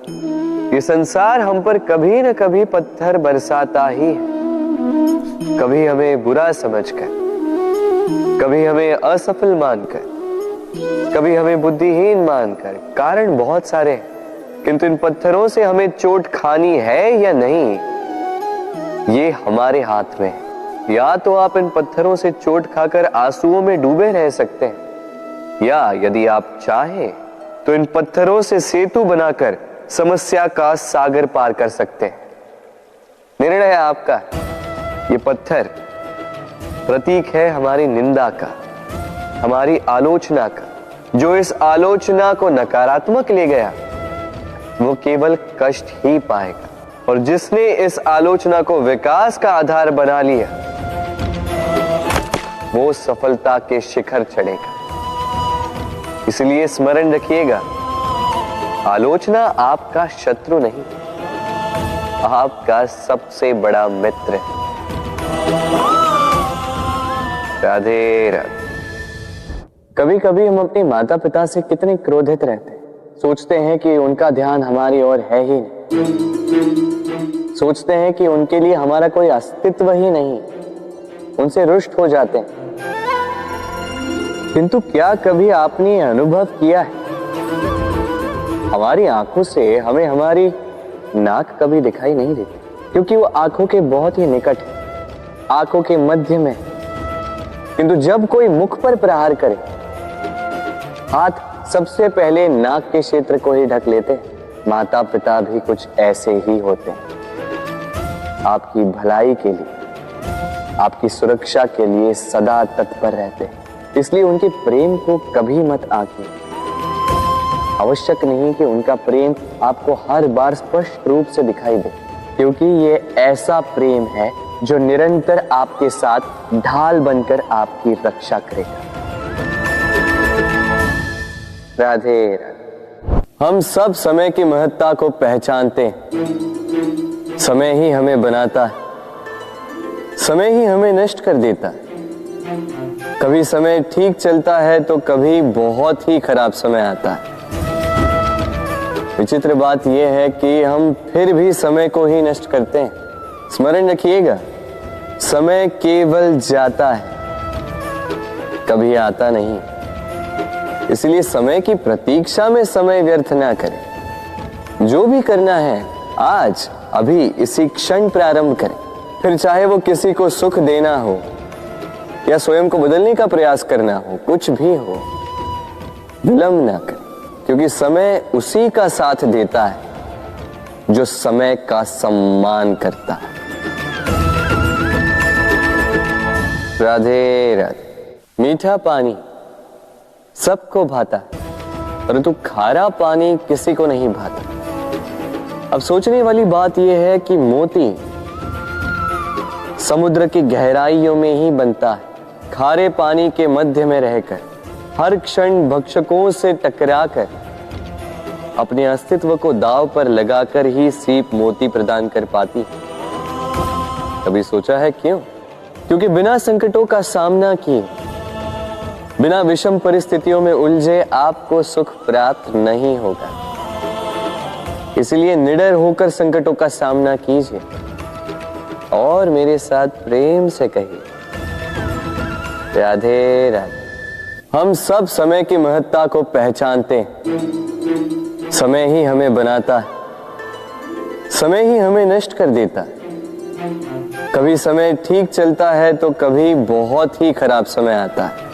ये संसार हम पर कभी न कभी पत्थर बरसाता ही है। कभी हमें बुरा समझकर, कभी हमें असफल मानकर, कभी हमें बुद्धिहीन मानकर। कारण बहुत सारे हैं, किंतु इन पत्थरों से हमें चोट खानी है या नहीं, ये हमारे हाथ में है। या तो आप इन पत्थरों से चोट खाकर आंसुओं में डूबे रह सकते हैं, या यदि आप चाहें तो इन पत्थरों से सेतु बनाकर समस्या का सागर पार कर सकते हैं। निर्णय आपका। ये पत्थर प्रतीक है हमारी निंदा का, हमारी आलोचना का। जो इस आलोचना को नकारात्मक ले गया वो केवल कष्ट ही पाएगा, और जिसने इस आलोचना को विकास का आधार बना लिया वो सफलता के शिखर चढ़ेगा। इसलिए स्मरण रखिएगा, आलोचना आपका शत्रु नहीं, आपका सबसे बड़ा मित्र है। राधे राधे। कभी कभी हम अपने माता पिता से कितने क्रोधित रहते हैं। सोचते हैं कि उनका ध्यान हमारी ओर है ही नहीं, सोचते हैं कि उनके लिए हमारा कोई अस्तित्व ही नहीं, उनसे रुष्ट हो जाते हैं। किंतु क्या कभी आपने अनुभव किया है, हमारी आंखों से हमें हमारी नाक कभी दिखाई नहीं देती, क्योंकि वो आंखों के बहुत ही निकट है, आंखों के मध्य में। किंतु जब कोई मुख पर प्रहार करे, हाथ सबसे पहले नाक के क्षेत्र को ही ढक लेते हैं। माता पिता भी कुछ ऐसे ही होते हैं, आपकी भलाई के लिए, आपकी सुरक्षा के लिए सदा तत्पर रहते हैं। इसलिए उनके प्रेम को कभी मत आंकिए। आवश्यक नहीं कि उनका प्रेम आपको हर बार स्पष्ट रूप से दिखाई दे, क्योंकि ये ऐसा प्रेम है जो निरंतर आपके साथ ढाल बनकर आपकी रक्षा करेगा। राधे राधे। हम सब समय की महत्ता को पहचानते हैं। समय ही हमें बनाता है, समय ही हमें नष्ट कर देता है। कभी समय ठीक चलता है तो कभी बहुत ही खराब समय आता है। विचित्र बात यह है कि हम फिर भी समय को ही नष्ट करते हैं। स्मरण रखिएगा, समय केवल जाता है, कभी आता नहीं। इसलिए समय की प्रतीक्षा में समय व्यर्थ ना करें। जो भी करना है आज अभी इसी क्षण प्रारंभ करें। फिर चाहे वो किसी को सुख देना हो या स्वयं को बदलने का प्रयास करना हो, कुछ भी हो, विलंब ना करें, क्योंकि समय उसी का साथ देता है जो समय का सम्मान करता है। राधे राधे। मीठा पानी सबको भाता है, परंतु खारा पानी किसी को नहीं भाता। अब सोचने वाली बात यह है कि मोती समुद्र की गहराइयों में ही बनता है। खारे पानी के मध्य में रहकर, हर क्षण भक्षकों से टकराकर, अपने अस्तित्व को दांव पर लगाकर ही सीप मोती प्रदान कर पाती है। कभी सोचा है क्यों? क्योंकि बिना संकटों का सामना किए, बिना विषम परिस्थितियों में उलझे आपको सुख प्राप्त नहीं होगा। इसलिए निडर होकर संकटों का सामना कीजिए और मेरे साथ प्रेम से कहिए, राधे राधे। हम सब समय की महत्ता को पहचानते हैं। समय ही हमें बनाता है, समय ही हमें नष्ट कर देता है। कभी समय ठीक चलता है तो कभी बहुत ही खराब समय आता है।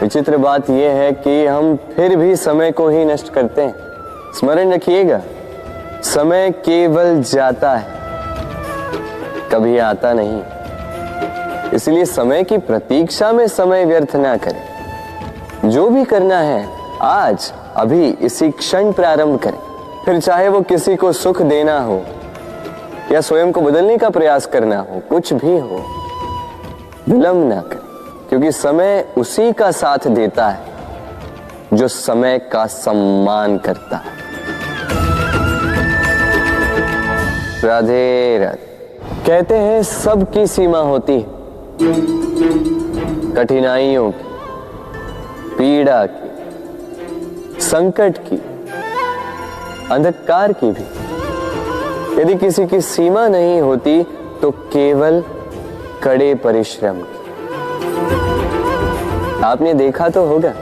विचित्र बात यह है कि हम फिर भी समय को ही नष्ट करते हैं। स्मरण रखिएगा, समय केवल जाता है, कभी आता नहीं। इसलिए समय की प्रतीक्षा में समय व्यर्थ ना करें। जो भी करना है आज अभी इसी क्षण प्रारंभ करें। फिर चाहे वो किसी को सुख देना हो या स्वयं को बदलने का प्रयास करना हो, कुछ भी हो, विलंब ना करें, क्योंकि समय उसी का साथ देता है जो समय का सम्मान करता है। राधे राधे। कहते हैं सबकी सीमा होती है, कठिनाइयों की, पीड़ा की, संकट की, अंधकार की भी। यदि किसी की सीमा नहीं होती तो केवल कड़े परिश्रम की। आपने देखा तो होगा,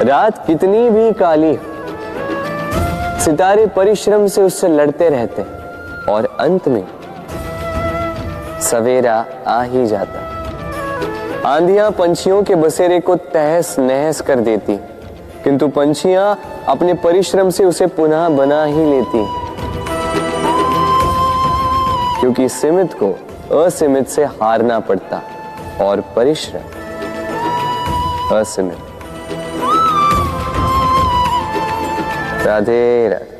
रात कितनी भी काली हो, सितारे परिश्रम से उससे लड़ते रहते और अंत में सवेरा आ ही जाता। आंधियां पंछियों के बसेरे को तहस नहस कर देती, किंतु पंछियां अपने परिश्रम से उसे पुनः बना ही लेती, क्योंकि सीमित को असीमित से हारना पड़ता और परिश्रम असीमित। राधे राधे।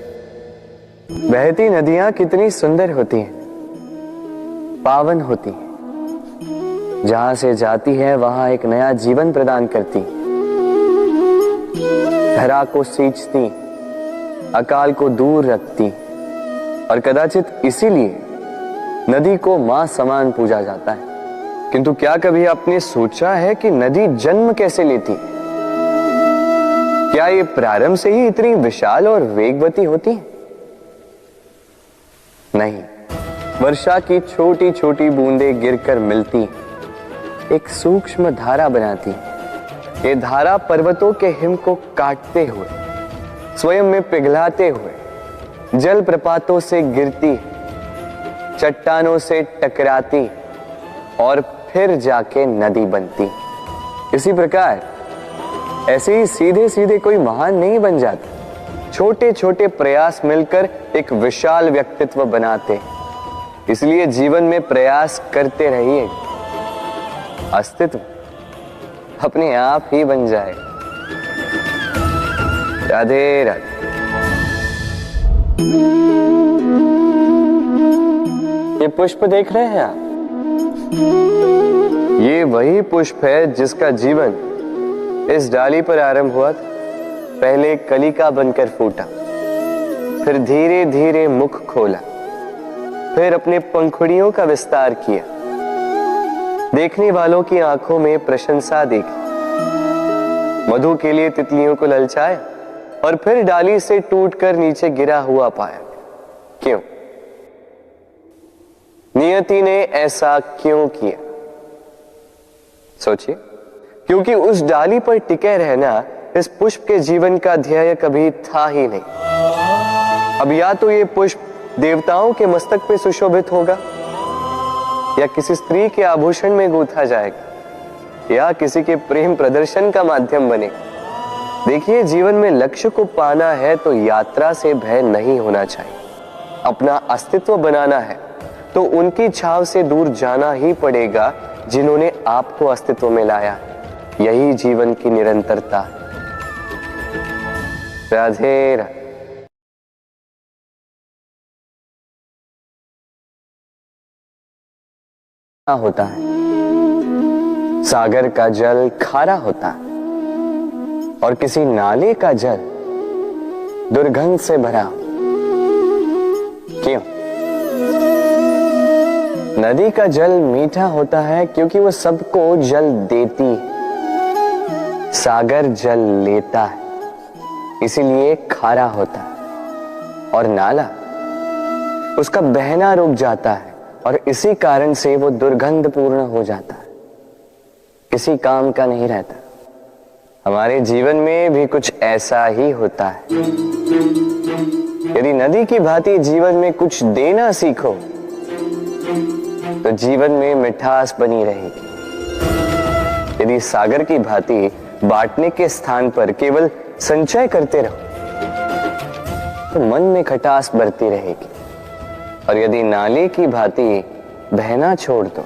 बहती नदियां कितनी सुंदर होती हैं, पावन होती हैं। जहां से जाती है वहां एक नया जीवन प्रदान करती, धरा को सींचती, अकाल को दूर रखती, और कदाचित इसीलिए नदी को मां समान पूजा जाता है। किंतु क्या कभी आपने सोचा है कि नदी जन्म कैसे लेती है? क्या ये प्रारंभ से ही इतनी विशाल और वेगवती होती है? नहीं, वर्षा की छोटी छोटी बूंदें गिरकर मिलती एक सूक्ष्म धारा बनाती। ये धारा पर्वतों के हिम को काटते हुए, स्वयं में पिघलाते हुए जल प्रपातों से गिरती, चट्टानों से टकराती और फिर जाके नदी बनती। इसी प्रकार ऐसे ही सीधे सीधे कोई महान नहीं बन जाता। छोटे छोटे प्रयास मिलकर एक विशाल व्यक्तित्व बनाते। इसलिए जीवन में प्रयास करते रहिए, अस्तित्व अपने आप ही बन जाए। राधे राधे। ये पुष्प देख रहे हैं आप? ये वही पुष्प है जिसका जीवन इस डाली पर आरंभ हुआ था। पहले कलिका बनकर फूटा, फिर धीरे धीरे मुख खोला, फिर अपने पंखुड़ियों का विस्तार किया, देखने वालों की आंखों में प्रशंसा देखी, मधु के लिए तितलियों को ललचाया और फिर डाली से टूटकर नीचे गिरा हुआ पाया। क्यों? नियति ने ऐसा क्यों किया? सोचिए। क्योंकि उस डाली पर टिके रहना इस पुष्प के जीवन का ध्येय कभी था ही नहीं। अब या तो ये पुष्प देवताओं के मस्तक पे सुशोभित होगा, या किसी स्त्री के आभूषण में गूंथा जाएगा, या किसी के प्रेम प्रदर्शन का माध्यम बनेगा। देखिए, जीवन में लक्ष्य को पाना है तो यात्रा से भय नहीं होना चाहिए। अपना अस्तित्व बनाना है तो उनकी छाव से दूर जाना ही पड़ेगा जिन्होंने आपको अस्तित्व में लाया। यही जीवन की निरंतरता है। राधे राधे। होता है, सागर का जल खारा होता है और किसी नाले का जल दुर्गंध से भरा। क्यों? नदी का जल मीठा होता है क्योंकि वो सबको जल देती है। सागर जल लेता है, इसीलिए खारा होता है। और नाला, उसका बहना रुक जाता है और इसी कारण से वो दुर्गंधपूर्ण हो जाता है, किसी काम का नहीं रहता। हमारे जीवन में भी कुछ ऐसा ही होता है। यदि नदी की भांति जीवन में कुछ देना सीखो तो जीवन में मिठास बनी रहेगी। यदि सागर की भांति बांटने के स्थान पर केवल संचय करते रहो तो मन में खटास बढ़ती रहेगी। और यदि नाले की भांति बहना छोड़ दो,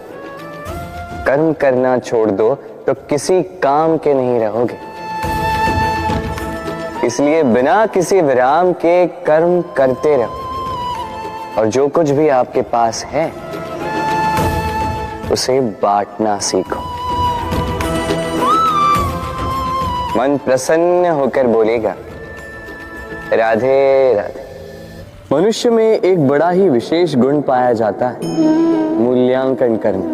कर्म करना छोड़ दो तो किसी काम के नहीं रहोगे। इसलिए बिना किसी विराम के कर्म करते रहो और जो कुछ भी आपके पास है उसे बांटना सीखो। मन प्रसन्न होकर बोलेगा, राधे राधे। मनुष्य में एक बड़ा ही विशेष गुण पाया जाता है, मूल्यांकन करना।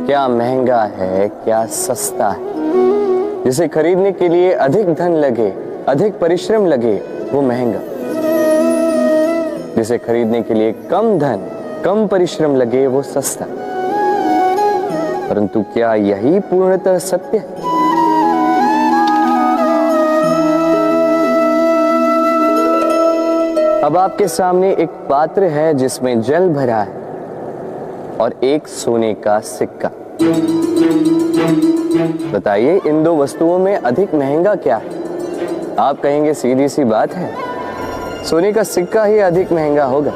क्या महंगा है, क्या सस्ता है। जिसे खरीदने के लिए अधिक धन लगे, अधिक परिश्रम लगे, वो महंगा। जिसे खरीदने के लिए कम धन, कम परिश्रम लगे, वो सस्ता। परंतु क्या यही पूर्णतः सत्य है? अब आपके सामने एक पात्र है जिसमें जल भरा है और एक सोने का सिक्का। बताइए, इन दो वस्तुओं में अधिक महंगा क्या है? आप कहेंगे सीधी सी बात है, सोने का सिक्का ही अधिक महंगा होगा।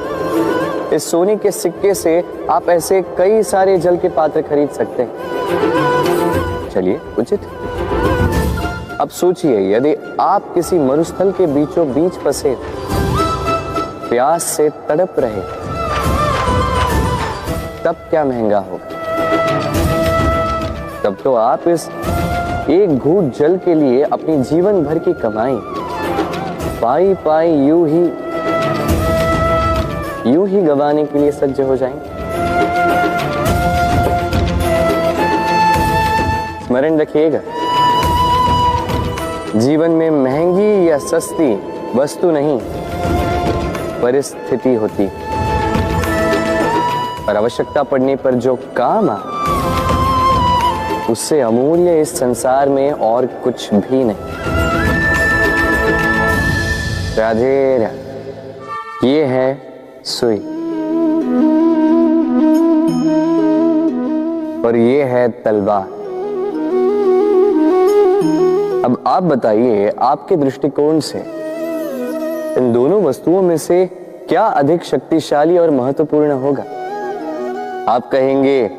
इस सोने के सिक्के से आप ऐसे कई सारे जल के पात्र खरीद सकते हैं। चलिए, उचित। अब सोचिए, यदि आप किसी मरुस्थल के बीचों बीच फंसे, प्यास से तड़प रहे, तब क्या महंगा होगा? तब तो आप इस एक घूंट जल के लिए अपनी जीवन भर की कमाई पाई पाई यूं ही गंवाने के लिए सज्ज हो जाएंगे। स्मरण रखिएगा, जीवन में महंगी या सस्ती वस्तु नहीं, परिस्थिति होती, और आवश्यकता पड़ने पर जो काम आ, उससे अमूल्य इस संसार में और कुछ भी नहीं। राधे राधे। ये है सुई और ये है तलवार। अब आप बताइए, आपके दृष्टिकोण से इन दोनों वस्तुओं में से क्या अधिक शक्तिशाली और महत्वपूर्ण होगा? आप कहेंगे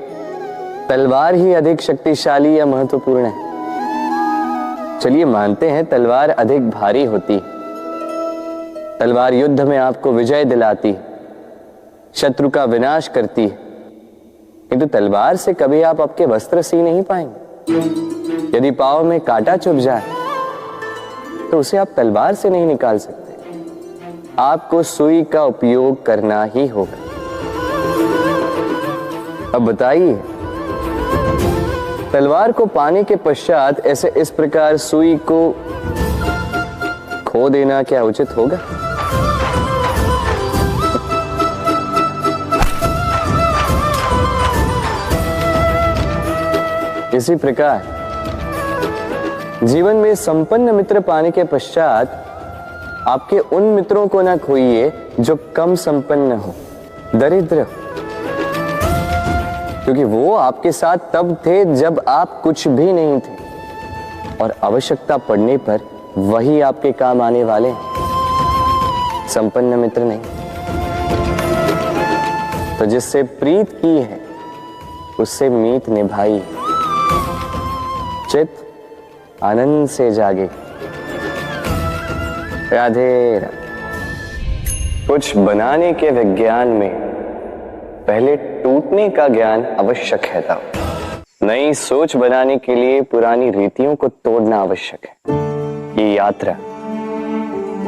तलवार ही अधिक शक्तिशाली या महत्वपूर्ण है। चलिए मानते हैं तलवार अधिक भारी होती है। तलवार युद्ध में आपको विजय दिलाती है, शत्रु का विनाश करती है, किंतु तलवार से कभी आप आपके वस्त्र सी नहीं पाएंगे। यदि पांव में कांटा चुभ जाए तो उसे आप तलवार से नहीं निकाल सकते, आपको सुई का उपयोग करना ही होगा। अब बताइए, तलवार को पाने के पश्चात ऐसे इस प्रकार सुई को खो देना क्या उचित होगा? इसी प्रकार जीवन में संपन्न मित्र पाने के पश्चात आपके उन मित्रों को ना खोइए जो कम संपन्न हो, दरिद्र हो, क्योंकि वो आपके साथ तब थे जब आप कुछ भी नहीं थे, और आवश्यकता पड़ने पर वही आपके काम आने वाले हैं, संपन्न मित्र नहीं। तो जिससे प्रीत की है उससे मीत निभाई, चित आनंद से जागे। राधे राधे। कुछ बनाने के विज्ञान में पहले टूटने का ज्ञान आवश्यक है था। नई सोच बनाने के लिए पुरानी रीतियों को तोड़ना आवश्यक है। ये यात्रा,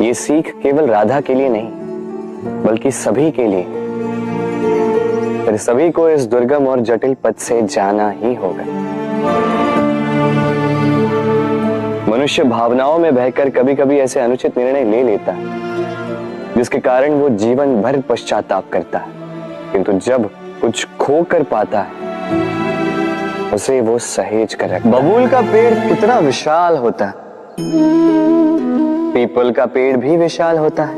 ये सीख केवल राधा के लिए नहीं बल्कि सभी के लिए। फिर सभी को इस दुर्गम और जटिल पथ से जाना ही होगा। मनुष्य भावनाओं में बहकर कभी कभी ऐसे अनुचित निर्णय ले लेता है जिसके कारण वो जीवन भर पश्चाताप करता है, किंतु जब कुछ खो कर पाता है उसे वो सहेज कर रखता है। बबूल का पेड़ कितना विशाल होता है, पीपल का पेड़ भी विशाल होता है,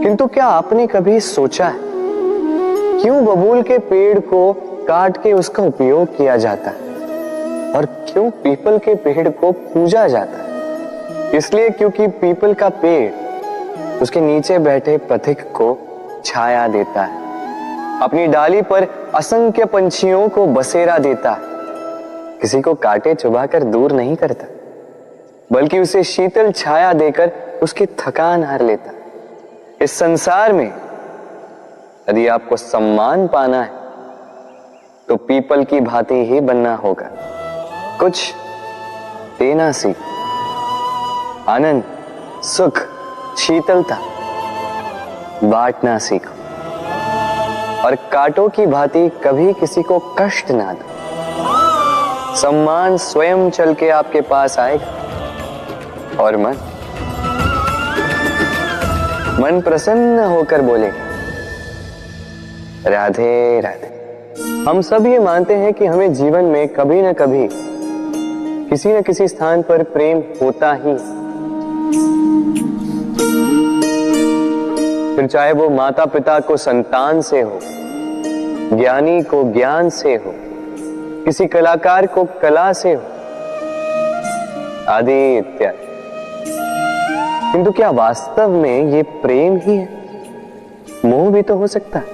किंतु क्या आपने कभी सोचा है क्यों बबूल के पेड़ को काट के उसका उपयोग किया जाता है और क्यों पीपल के पेड़ को पूजा जाता है? इसलिए क्योंकि पीपल का पेड़ उसके नीचे बैठे पथिक को छाया देता है, अपनी डाली पर असंख्य पंछियों को बसेरा देता है, किसी को कांटे चुभाकर दूर नहीं करता बल्कि उसे शीतल छाया देकर उसकी थकान हर लेता। इस संसार में यदि आपको सम्मान पाना है तो पीपल की भांति ही बनना होगा। कुछ देना सीख, आनंद, सुख, शीतलता बांटना सीखो, और कांटों की भांति कभी किसी को कष्ट ना दो। सम्मान स्वयं चल के आपके पास आएगा और मन प्रसन्न होकर बोलेगा, राधे राधे। हम सब ये मानते हैं कि हमें जीवन में कभी न कभी किसी न किसी स्थान पर प्रेम होता ही, फिर चाहे वो माता पिता को संतान से हो, ज्ञानी को ज्ञान से हो, किसी कलाकार को कला से हो, आदि इत्यादि। किंतु क्या वास्तव में ये प्रेम ही है? मोह भी तो हो सकता है।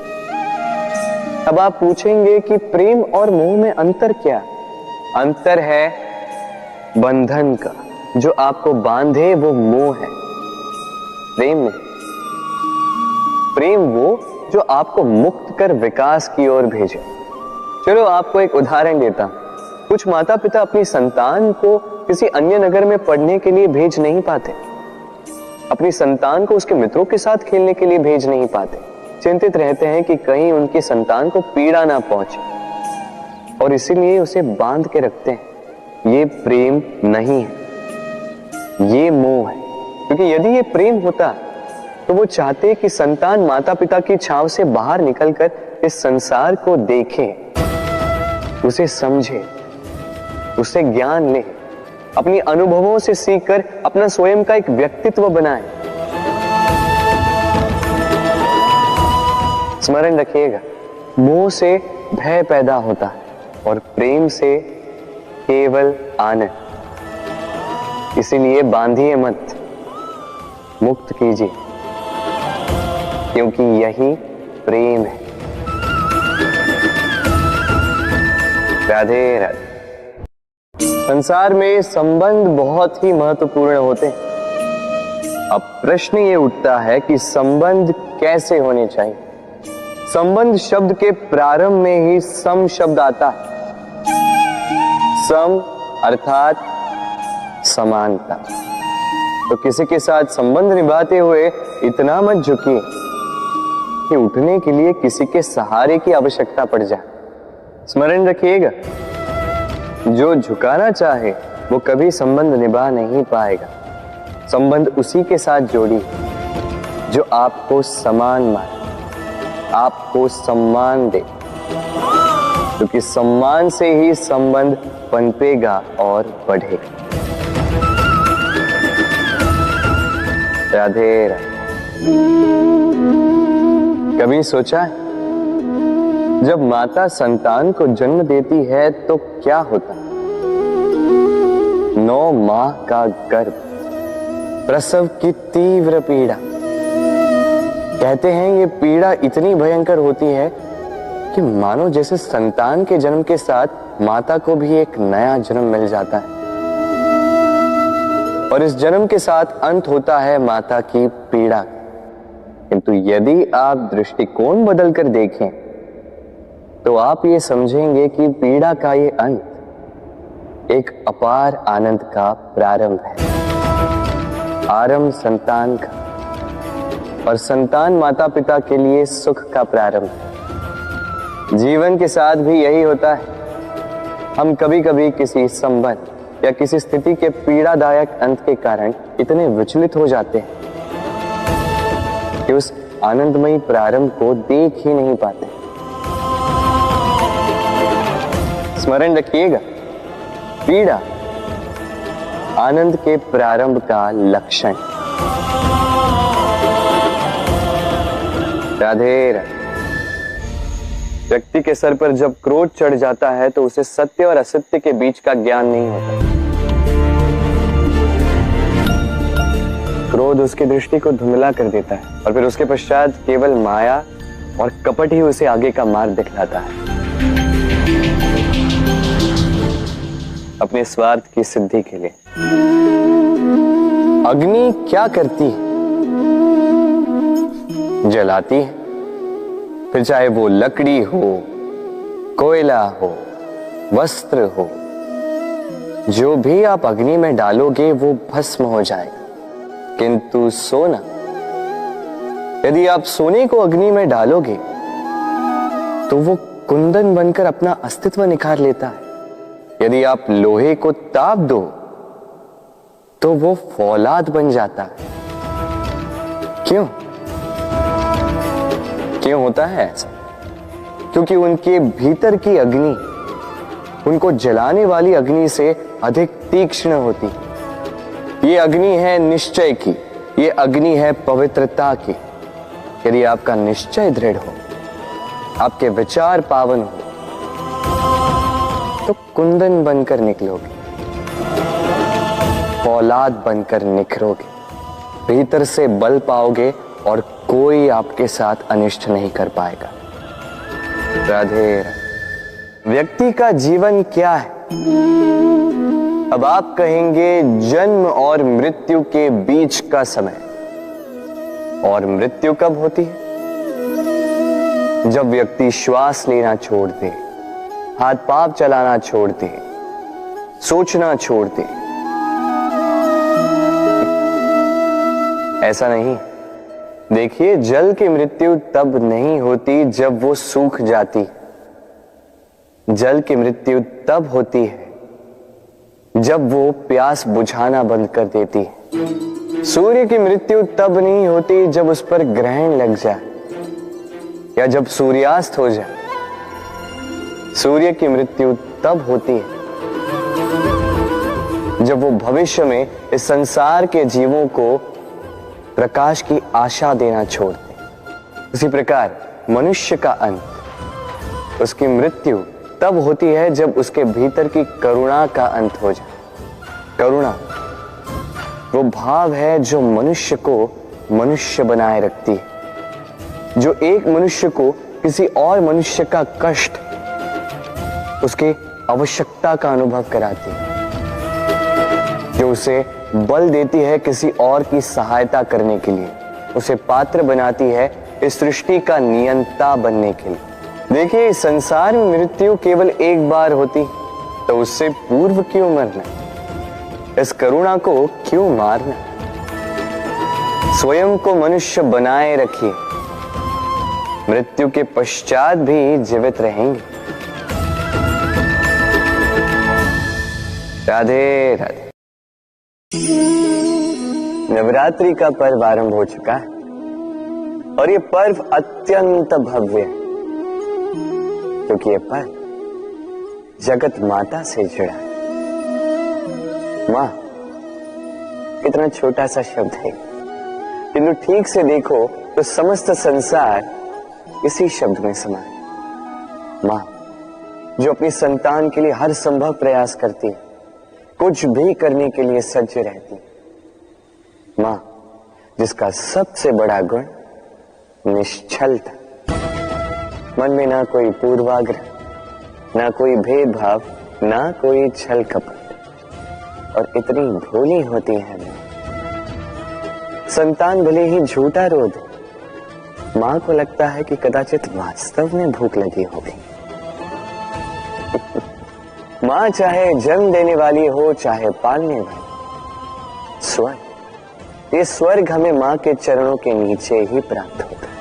अब आप पूछेंगे कि प्रेम और मोह में अंतर क्या? अंतर है बंधन का, जो आपको बांधे वो मोह है, प्रेम में। प्रेम वो जो आपको मुक्त कर विकास की ओर भेजे। चलो आपको एक उदाहरण देता हूं। कुछ माता पिता अपनी संतान को किसी अन्य नगर में पढ़ने के लिए भेज नहीं पाते, अपनी संतान को उसके मित्रों के साथ खेलने के लिए भेज नहीं पाते, चिंतित रहते हैं कि कहीं उनकी संतान को पीड़ा ना पहुंचे, और इसीलिए उसे बांध के रखते हैं। ये प्रेम नहीं है, ये मोह है। क्योंकि यदि ये प्रेम होता तो वो चाहते कि संतान माता पिता की छांव से बाहर निकलकर इस संसार को देखे, उसे समझे, उसे ज्ञान ले, अपनी अनुभवों से सीखकर अपना स्वयं का एक व्यक्तित्व बनाए। स्मरण रखिएगा, मोह से भय पैदा होता है और प्रेम से केवल आनंद। इसीलिए बांधिए मत, मुक्त कीजिए, क्योंकि यही प्रेम है। राधे राधे। संसार में संबंध बहुत ही महत्वपूर्ण होते हैं। अब प्रश्न ये उठता है कि संबंध कैसे होने चाहिए। संबंध शब्द के प्रारंभ में ही सम शब्द आता है। सम अर्थात समानता। तो किसी के साथ संबंध निभाते हुए इतना मत झुकिए कि उठने के लिए किसी के सहारे की आवश्यकता पड़ जाए। स्मरण रखिएगा, जो झुकाना चाहे वो कभी संबंध निभा नहीं पाएगा। संबंध उसी के साथ जोड़ी जो आपको समान माने, आपको सम्मान दे, क्योंकि सम्मान से ही संबंध पनपेगा और बढ़ेगा। राधे राधे। कभी सोचा है, जब माता संतान को जन्म देती है तो क्या होता? 9 माह का गर्भ, प्रसव की तीव्र पीड़ा। कहते हैं ये पीड़ा इतनी भयंकर होती है कि मानो जैसे संतान के जन्म के साथ माता को भी एक नया जन्म मिल जाता है, और इस जन्म के साथ अंत होता है माता की पीड़ा। किंतु यदि आप दृष्टिकोण बदलकर देखें तो आप ये समझेंगे कि पीड़ा का ये अंत एक अपार आनंद का प्रारंभ है। आरंभ संतान का, और संतान माता पिता के लिए सुख का प्रारंभ है। जीवन के साथ भी यही होता है। हम कभी कभी किसी संबंध या किसी स्थिति के पीड़ादायक अंत के कारण इतने विचलित हो जाते हैं कि उस आनंदमयी प्रारंभ को देख ही नहीं पाते। स्मरण रखिएगा, पीड़ा आनंद के प्रारंभ का लक्षण। राधे राधे। व्यक्ति के सर पर जब क्रोध चढ़ जाता है तो उसे सत्य और असत्य के बीच का ज्ञान नहीं होता। क्रोध उसकी दृष्टि को धुंधला कर देता है और फिर उसके पश्चात केवल माया और कपट ही उसे आगे का मार्ग दिखलाता है। अपने स्वार्थ की सिद्धि के लिए। अग्नि क्या करती है? जलाती है। फिर चाहे वो लकड़ी हो, कोयला हो, वस्त्र हो, जो भी आप अग्नि में डालोगे वो भस्म हो जाएगा। किंतु सोना, यदि आप सोने को अग्नि में डालोगे तो वो कुंदन बनकर अपना अस्तित्व निखार लेता है। यदि आप लोहे को ताप दो तो वो फौलाद बन जाता है। क्यों क्यों होता है ऐसा? क्योंकि उनके भीतर की अग्नि उनको जलाने वाली अग्नि से अधिक तीक्ष्ण होती। ये अग्नि है निश्चय की, ये अग्नि है पवित्रता की। यदि आपका निश्चय दृढ़ हो, आपके विचार पावन हो, तो कुंदन बनकर निकलोगे, फौलाद बनकर निखरोगे, भीतर से बल पाओगे और कोई आपके साथ अनिष्ट नहीं कर पाएगा। राधे राधे। व्यक्ति का जीवन क्या है? अब आप कहेंगे जन्म और मृत्यु के बीच का समय। और मृत्यु कब होती है? जब व्यक्ति श्वास लेना छोड़ दे, हाथ पांव चलाना छोड़ दे, सोचना छोड़ दे। ऐसा नहीं। देखिए, जल की मृत्यु तब नहीं होती जब वो सूख जाती। जल की मृत्यु तब होती है जब वो प्यास बुझाना बंद कर देती है। सूर्य की मृत्यु तब नहीं होती जब उस पर ग्रहण लग जाए या जब सूर्यास्त हो जाए। सूर्य की मृत्यु तब होती है जब वो भविष्य में इस संसार के जीवों को प्रकाश की आशा देना छोड़ दे। उसी प्रकार मनुष्य का अंत, उसकी मृत्यु तब होती है जब उसके भीतर की करुणा का अंत हो जाए। करुणा वो भाव है जो मनुष्य को मनुष्य बनाए रखती है, जो एक मनुष्य को किसी और मनुष्य का कष्ट, उसकी आवश्यकता का अनुभव कराती है, जो उसे बल देती है किसी और की सहायता करने के लिए, उसे पात्र बनाती है इस सृष्टि का नियंता बनने के लिए। देखिए, इस संसार में मृत्यु केवल एक बार होती, तो उससे पूर्व क्यों मरना? इस करुणा को क्यों मारना? स्वयं को मनुष्य बनाए रखिए, मृत्यु के पश्चात भी जीवित रहेंगे। राधे राधे। नवरात्रि का पर्व आरंभ हो चुका है और ये पर्व अत्यंत भव्य है, क्योंकि ये पर्व जगत माता से जुड़ा है। मां कितना छोटा सा शब्द है, किंतु ठीक से देखो तो समस्त संसार इसी शब्द में समा है। मां जो अपनी संतान के लिए हर संभव प्रयास करती है, कुछ भी करने के लिए सज्ज रहती है। मां जिसका सबसे बड़ा गुण निश्चलता, मन में ना कोई पूर्वाग्रह, ना कोई भेदभाव, ना कोई छल कपट, और इतनी भोली होती है मां। संतान भले ही झूठा रो दे, मां को लगता है कि कदाचित वास्तव में भूख लगी होगी। मां चाहे जन्म देने वाली हो, चाहे पालने वाली, स्वर्ग, ये स्वर्ग हमें मां के चरणों के नीचे ही प्राप्त होता है।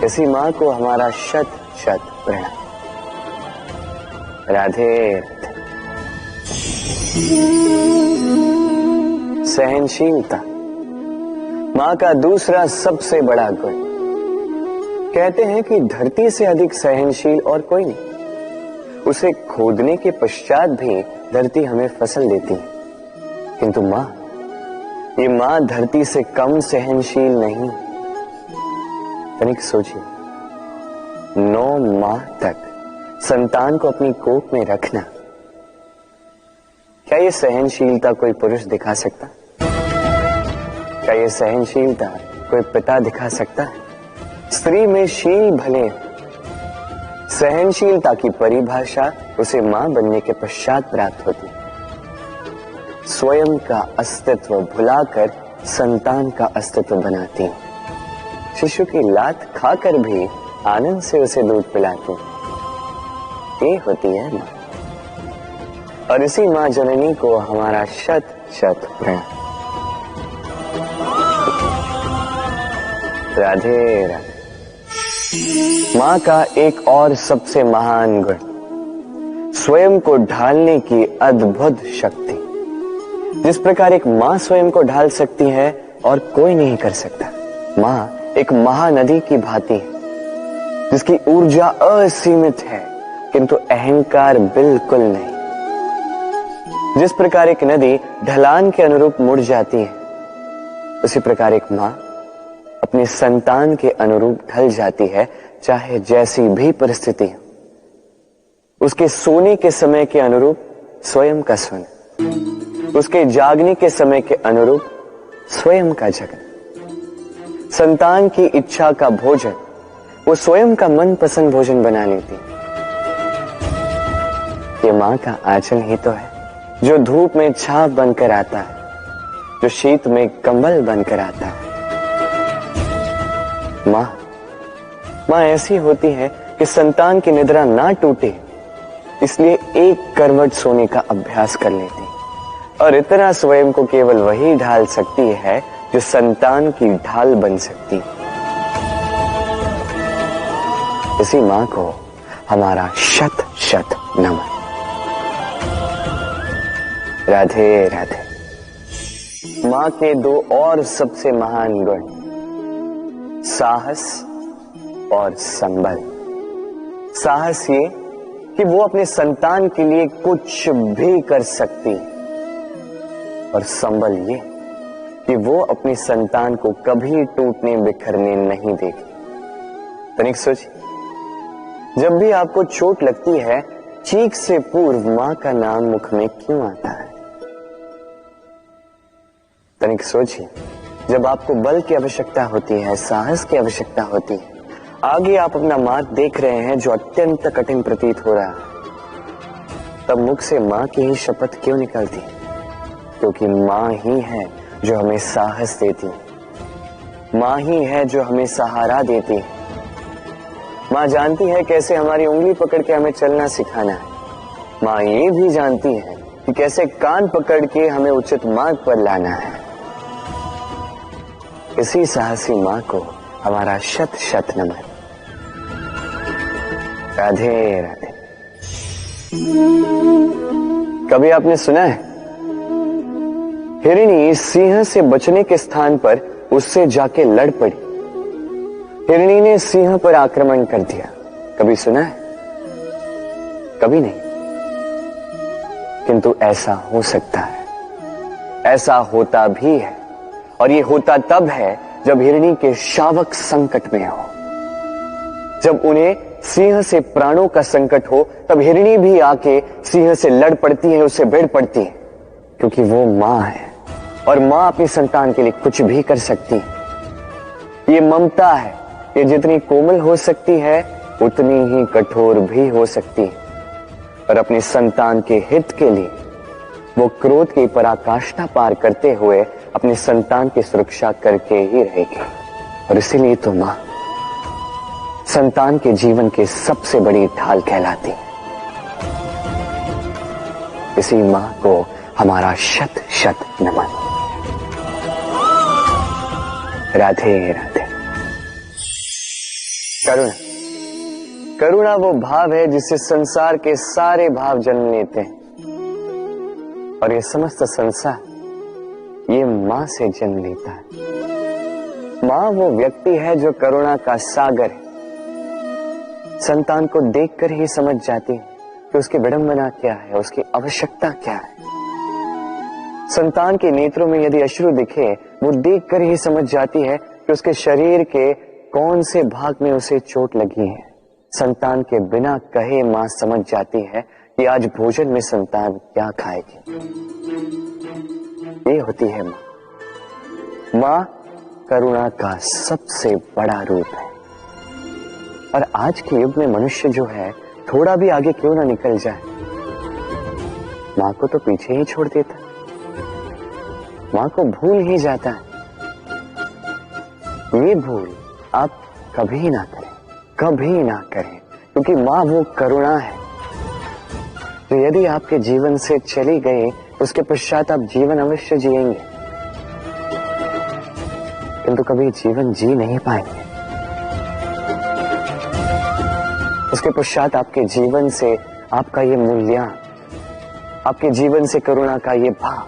इसी मां को हमारा शत शत प्रणाम। राधे राधे। सहनशीलता मां का दूसरा सबसे बड़ा गुण। कहते हैं कि धरती से अधिक सहनशील और कोई नहीं। उसे खोदने के पश्चात भी धरती हमें फसल देती है, किंतु मां, ये मां धरती से कम सहनशील नहीं। तनिक सोचिए, 9 माह तक संतान को अपनी कोख में रखना, क्या ये सहनशीलता कोई पुरुष दिखा सकता? क्या ये सहनशीलता कोई पिता दिखा सकता है? स्त्री में शील भले, सहनशीलता की परिभाषा उसे मां बनने के पश्चात प्राप्त होती है। स्वयं का अस्तित्व भुलाकर संतान का अस्तित्व बनाती है। शिशु की लात खाकर भी आनंद से उसे दूध पिलाती है। ये होती है मां, और इसी मां जननी को हमारा शत शत प्रणाम। राधे राधे। मां का एक और सबसे महान गुण स्वयं को ढालने की अद्भुत शक्ति। जिस प्रकार एक मां स्वयं को ढाल सकती है और कोई नहीं कर सकता। मां एक महानदी की भांति है जिसकी ऊर्जा असीमित है किंतु अहंकार बिल्कुल नहीं। जिस प्रकार एक नदी ढलान के अनुरूप मुड़ जाती है, उसी प्रकार एक मां अपने संतान के अनुरूप ढल जाती है, चाहे जैसी भी परिस्थिति हो। उसके सोने के समय के अनुरूप स्वयं का सोना, उसके जागने के समय के अनुरूप स्वयं का जगना। संतान की इच्छा का भोजन वो स्वयं का मनपसंद भोजन बना लेती। ये मां का आंचल ही तो है जो धूप में छाप बनकर आता है, जो शीत में कंबल बनकर आता है। मां ऐसी होती है कि संतान की निद्रा ना टूटे, इसलिए एक करवट सोने का अभ्यास कर लेती और इतना स्वयं को केवल वही ढाल सकती है जो संतान की ढाल बन सकती। इसी मां को हमारा शत शत नमन। राधे राधे। मां के दो और सबसे महान गुण, साहस और संबल। साहस ये कि वो अपने संतान के लिए कुछ भी कर सकती है, और संबल ये कि वो अपनी संतान को कभी टूटने बिखरने नहीं देगी। तनिक सोचिए, जब भी आपको चोट लगती है, चीख से पूर्व मां का नाम मुख में क्यों आता है? तनिक सोचिए, जब आपको बल की आवश्यकता होती है, साहस की आवश्यकता होती है, आगे आप अपना मार्ग देख रहे हैं जो अत्यंत कठिन प्रतीत हो रहा है, तब मुख से मां की ही शपथ क्यों निकलती? क्योंकि मां ही है जो हमें साहस देती है, मां ही है जो हमें सहारा देती है। मां जानती है कैसे हमारी उंगली पकड़ के हमें चलना सिखाना है। मां ये भी जानती है कि कैसे कान पकड़ के हमें उचित मार्ग पर लाना है। इसी साहसी मां को हमारा शत शत नमन। राधे राधे। कभी आपने सुना है हिरणी सिंह से बचने के स्थान पर उससे जाके लड़ पड़ी? हिरणी ने सिंह पर आक्रमण कर दिया। कभी सुना है? कभी नहीं। किंतु ऐसा हो सकता है, ऐसा होता भी है, और ये होता तब है जब हिरणी के शावक संकट में हो। जब उन्हें सिंह से प्राणों का संकट हो, तब हिरणी भी आके सिंह से लड़ पड़ती है, उससे भिड़ पड़ती है, क्योंकि वो मां है और मां अपनी संतान के लिए कुछ भी कर सकती है। ये ममता है, ये जितनी कोमल हो सकती है उतनी ही कठोर भी हो सकती है, और अपनी संतान के हित के लिए वो क्रोध की पराकाष्ठा पार करते हुए अपनी संतान की सुरक्षा करके ही रहेगी। और इसीलिए तो मां संतान के जीवन की सबसे बड़ी ढाल कहलाती है। इसी मां को हमारा शत शत नमन। राधे राधे। करुणा, करुणा वो भाव है जिससे संसार के सारे भाव जन्म लेते हैं, और ये समस्त संसार ये मां से जन्म लेता है। मां वो व्यक्ति है जो करुणा का सागर है। संतान को देखकर ही समझ जाती है कि उसकी विडंबना क्या है, उसकी आवश्यकता क्या है। संतान के नेत्रों में यदि अश्रु दिखे, वो देखकर ही समझ जाती है कि उसके शरीर के कौन से भाग में उसे चोट लगी है। संतान के बिना कहे मां समझ जाती है कि आज भोजन में संतान क्या खाएगी। ये होती है मां। मां करुणा का सबसे बड़ा रूप है। और आज के युग में मनुष्य जो है, थोड़ा भी आगे क्यों ना निकल जाए, मां को तो पीछे ही छोड़ देता, मां को भूल ही जाता है। ये भूल आप कभी ना करें, कभी ना करें, क्योंकि मां वो करुणा है जो यदि आपके जीवन से चली गई, उसके पश्चात आप जीवन अवश्य जिएंगे, किंतु कभी जीवन जी नहीं पाएंगे। उसके पश्चात आपके जीवन से आपका ये मूल्यांकन, आपके जीवन से करुणा का ये भाव,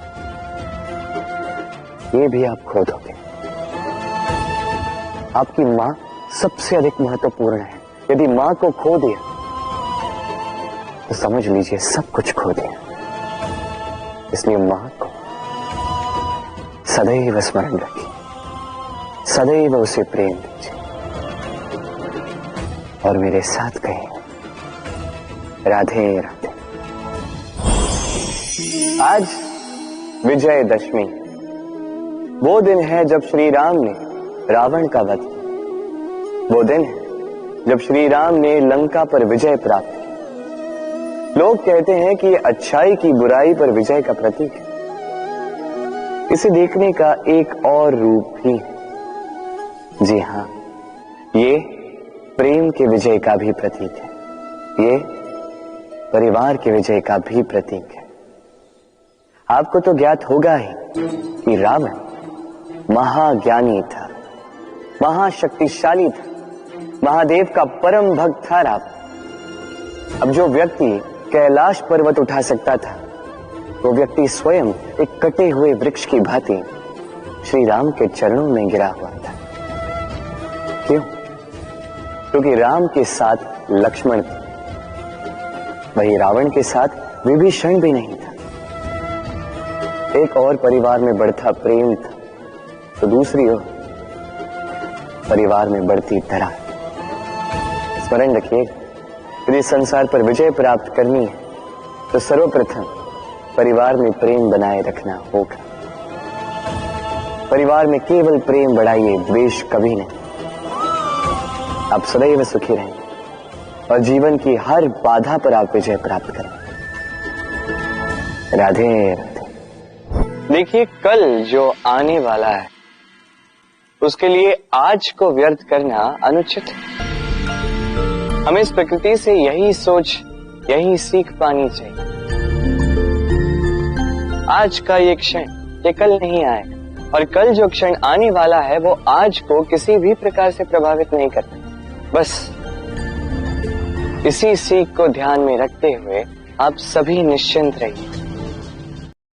ये भी आप खो दोगे। आपकी मां सबसे अधिक महत्वपूर्ण है। यदि मां को खो दिया तो समझ लीजिए सब कुछ खो दिया। इसलिए मां को सदैव स्मरण रखिए, सदैव उसे प्रेम दीजिए और मेरे साथ कहें राधे राधे। आज विजयदशमी, वो दिन है जब श्री राम ने रावण का वध किया। वो दिन है जब श्री राम ने लंका पर विजय प्राप्त की। लोग कहते हैं कि ये अच्छाई की बुराई पर विजय का प्रतीक है। इसे देखने का एक और रूप भी है। जी हां, ये प्रेम के विजय का भी प्रतीक है। ये परिवार के विजय का भी प्रतीक है। आपको तो ज्ञात होगा ही कि रावण महाज्ञानी था, महाशक्तिशाली था, महादेव का परम भक्त था रावण। अब जो व्यक्ति कैलाश पर्वत उठा सकता था, वो व्यक्ति स्वयं एक कटे हुए वृक्ष की भांति श्री राम के चरणों में गिरा हुआ था। क्यों? क्योंकि राम के साथ लक्ष्मण था, वही रावण के साथ विभीषण भी नहीं था। एक और परिवार में बढ़ता प्रेम था, तो दूसरी ओर परिवार में बढ़ती दरार। स्मरण रखिए, यदि संसार पर विजय प्राप्त करनी है तो सर्वप्रथम परिवार में प्रेम बनाए रखना होगा। परिवार में केवल प्रेम बढ़ाइए, द्वेष कभी नहीं। आप सदैव सुखी रहेंगे और जीवन की हर बाधा पर आप विजय प्राप्त करेंगे। राधे राधे। देखिए, कल जो आने वाला है उसके लिए आज को व्यर्थ करना अनुचित है। हमें इस प्रकृति से यही सोच, यही सीख पानी चाहिए। आज का ये क्षण ये कल नहीं आएगा, और कल जो क्षण आने वाला है वो आज को किसी भी प्रकार से प्रभावित नहीं करता। बस इसी सीख को ध्यान में रखते हुए आप सभी निश्चिंत रहिए।